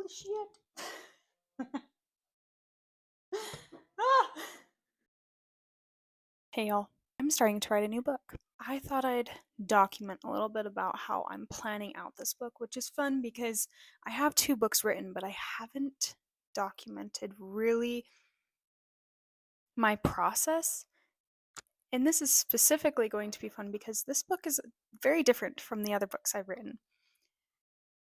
shit. Ah! Hey y'all, I'm starting to write a new book. I thought I'd document a little bit about how I'm planning out this book, which is fun because I have 2 books written, but I haven't documented really my process. And this is specifically going to be fun because this book is very different from the other books I've written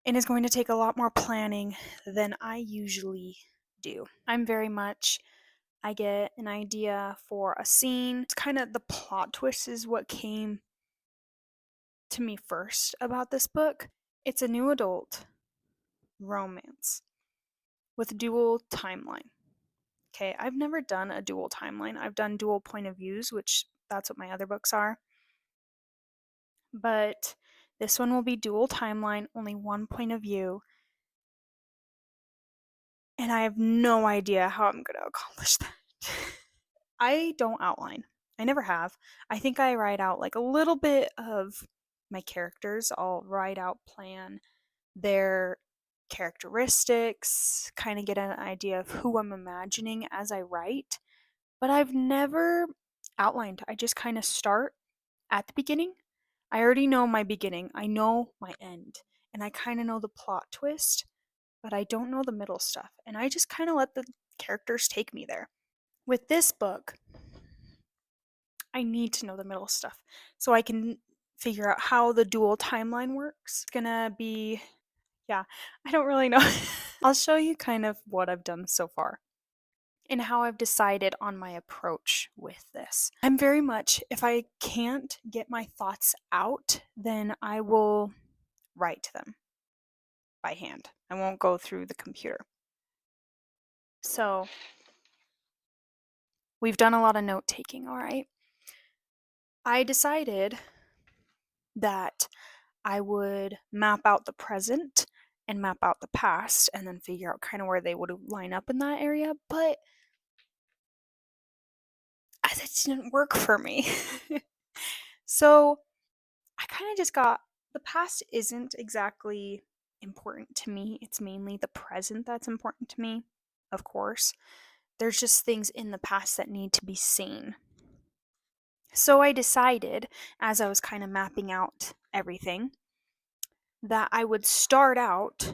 and is going to take a lot more planning than I usually do. I get an idea for a scene. It's kind of the plot twist is what came to me first about this book. It's a new adult romance with dual timeline. Okay, I've never done a dual timeline. I've done dual point of views, which that's what my other books are. But this one will be dual timeline, only one point of view. And I have no idea how I'm going to accomplish that. I don't outline. I never have. I think I write out like a little bit of my characters. I'll write out, plan their characteristics, kind of get an idea of who I'm imagining as I write. But I've never outlined. I just kind of start at the beginning. I already know my beginning, I know my end, and I kind of know the plot twist, but I don't know the middle stuff. And I just kind of let the characters take me there. With this book, I need to know the middle stuff so I can figure out how the dual timeline works. It's gonna be, yeah, I don't really know. I'll show you kind of what I've done so far and how I've decided on my approach with this. I'm very much, if I can't get my thoughts out, then I will write them by hand. I won't go through the computer. So, we've done a lot of note taking, all right? I decided that I would map out the present and map out the past and then figure out kind of where they would line up in that area, but that didn't work for me. So I kind of just got the past isn't exactly important to me. It's mainly the present that's important to me, of course. There's just things in the past that need to be seen. So I decided, as I was kind of mapping out everything, that I would start out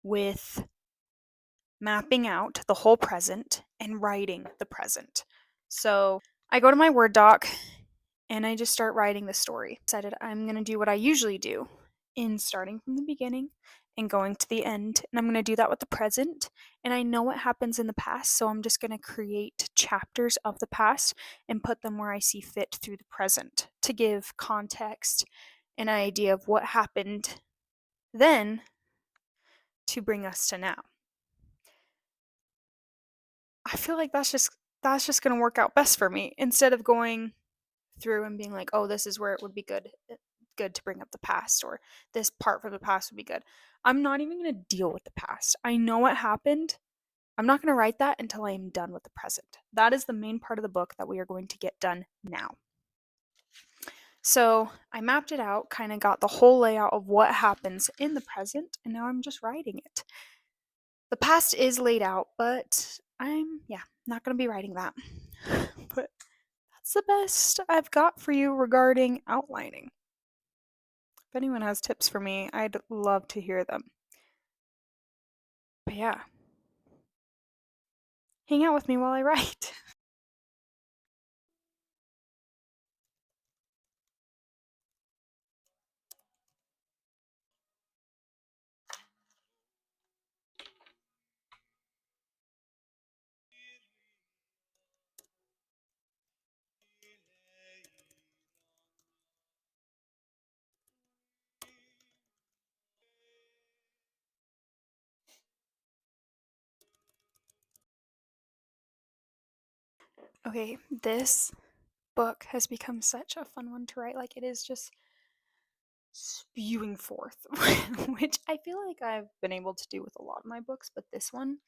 with mapping out the whole present and writing the present. So I go to my Word doc and I just start writing the story. Decided I'm going to do what I usually do in starting from the beginning and going to the end. And I'm going to do that with the present. And I know what happens in the past, so I'm just going to create chapters of the past and put them where I see fit through the present to give context and an idea of what happened then to bring us to now. I feel like that's just going to work out best for me instead of going through and being like, oh, this is where it would be good to bring up the past, or this part from the past would be good. I'm not even going to deal with the past. I know what happened. I'm not going to write that until I am done with the present. That is the main part of the book that we are going to get done now. So I mapped it out, kind of got the whole layout of what happens in the present, and now I'm just writing it. The past is laid out, but I'm not going to be writing that. But that's the best I've got for you regarding outlining. If anyone has tips for me, I'd love to hear them. But yeah, hang out with me while I write. Okay, this book has become such a fun one to write. Like, it is just spewing forth, which I feel like I've been able to do with a lot of my books, but this one,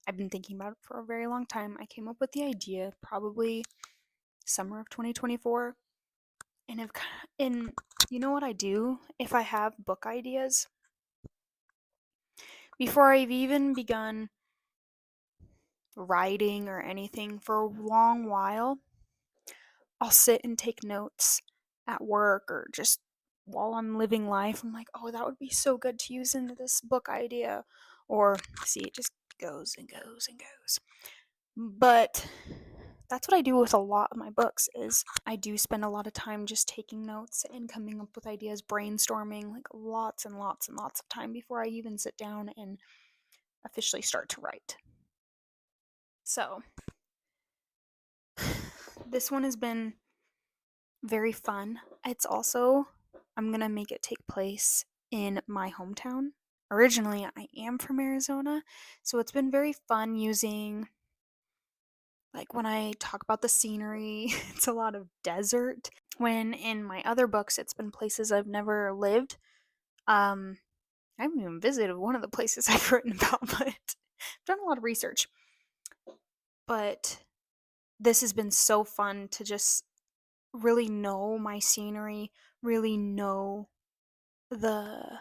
I've been thinking about it for a very long time. I came up with the idea probably summer of 2024, and you know what I do if I have book ideas? before I've even begun writing or anything for a long while, I'll sit and take notes at work or just while I'm living life. I'm like, oh, that would be so good to use into this book idea. Or see, it just goes and goes and goes. But that's what I do with a lot of my books is I do spend a lot of time just taking notes and coming up with ideas, brainstorming, like lots and lots and lots of time before I even sit down and officially start to write. So, this one has been very fun. It's also, I'm going to make it take place in my hometown. Originally, I am from Arizona, so it's been very fun using, like, when I talk about the scenery, it's a lot of desert. When in my other books, it's been places I've never lived. I haven't even visited one of the places I've written about, but I've done a lot of research. But this has been so fun to just really know my scenery, really know the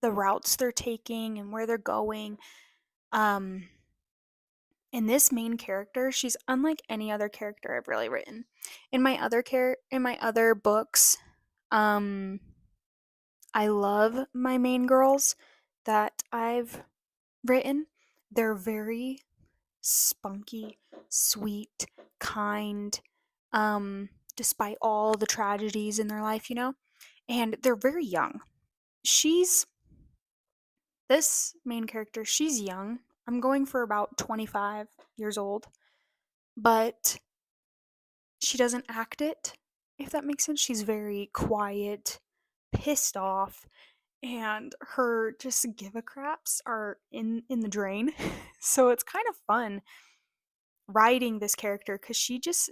routes they're taking and where they're going. And this main character, she's unlike any other character I've really written. In my other books, I love my main girls that I've written. They're very spunky, sweet, kind, despite all the tragedies in their life, and they're very young. This main character, she's young. I'm going for about 25 years old, but she doesn't act it, if that makes sense. She's very quiet, pissed off, and her just give a craps are in the drain. So it's kind of fun writing this character because she just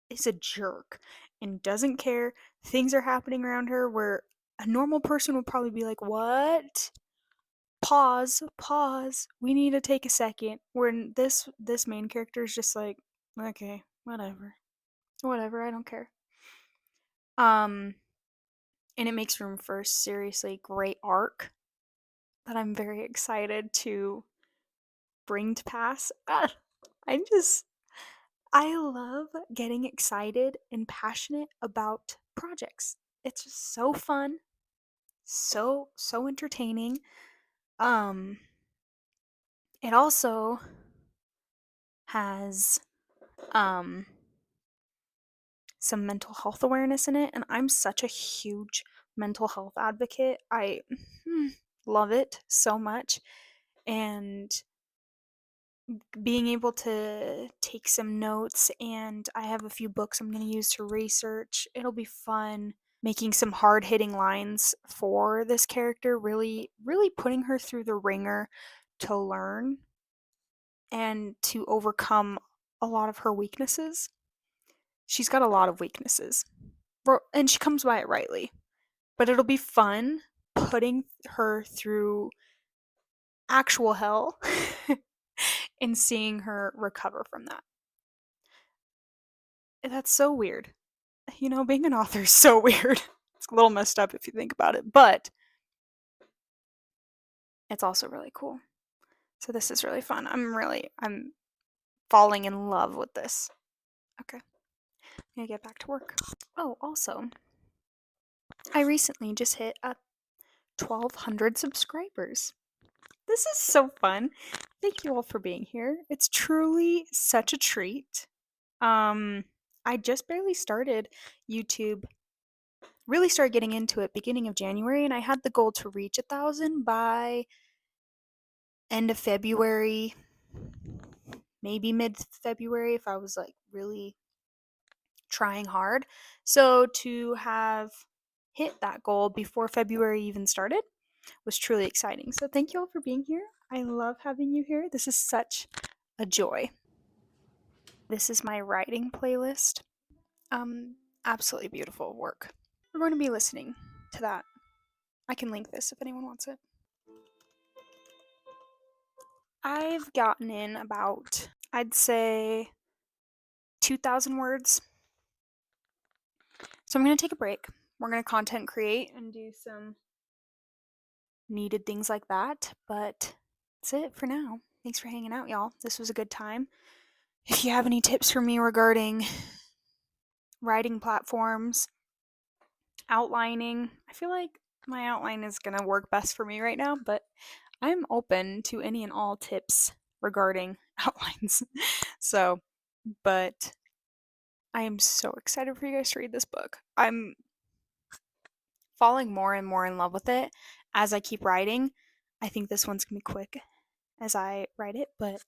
is a jerk and doesn't care. Things are happening around her where a normal person would probably be like, "What? Pause. We need to take a second." When this main character is just like, "Okay, whatever. I don't care." Um, and it makes room for a seriously great arc that I'm very excited to bring to pass. I'm just I love getting excited and passionate about projects. It's just so fun, so entertaining. Um it also has um some mental health awareness in it, and I'm such a huge mental health advocate. I love it so much, and being able to take some notes, and I have a few books I'm going to use to research. It'll be fun making some hard-hitting lines for this character, really putting her through the ringer to learn and to overcome a lot of her weaknesses. She's got a lot of weaknesses, and she comes by it rightly. But it'll be fun putting her through actual hell and seeing her recover from that. That's so weird. Being an author is so weird. It's a little messed up if you think about it, but it's also really cool. So this is really fun. I'm falling in love with this. Okay. I'm gonna get back to work. Oh, also, I recently just hit up 1,200 subscribers. This is so fun. Thank you all for being here. It's truly such a treat. I just barely started YouTube, really started getting into it beginning of January, and I had the goal to reach 1,000 by end of February, maybe mid-February if I was like really trying hard. So to have hit that goal before February even started was truly exciting. So thank you all for being here. I love having you here. This is such a joy. This is my writing playlist. Absolutely beautiful work. We're going to be listening to that. I can link this if anyone wants it. I've gotten in about, I'd say, 2,000 words. So I'm going to take a break. We're going to content create and do some needed things like that. But that's it for now. Thanks for hanging out, y'all. This was a good time. If you have any tips for me regarding writing platforms, outlining, I feel like my outline is going to work best for me right now, but I'm open to any and all tips regarding outlines. So, but I am so excited for you guys to read this book. I'm falling more and more in love with it as I keep writing. I think this one's going to be quick as I write it, but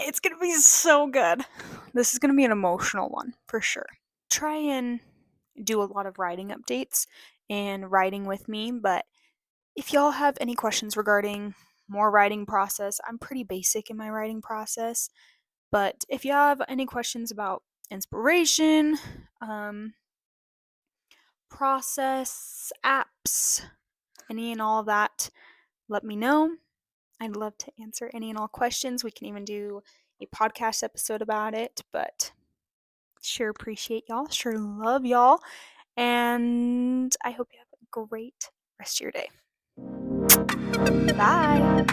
it's going to be so good. This is going to be an emotional one for sure. Try and do a lot of writing updates and writing with me, but if y'all have any questions regarding more writing process, I'm pretty basic in my writing process, but if you have any questions about inspiration, process, apps, any and all of that, let me know. I'd love to answer any and all questions. We can even do a podcast episode about it, but sure appreciate y'all, sure love y'all, and I hope you have a great rest of your day. Bye.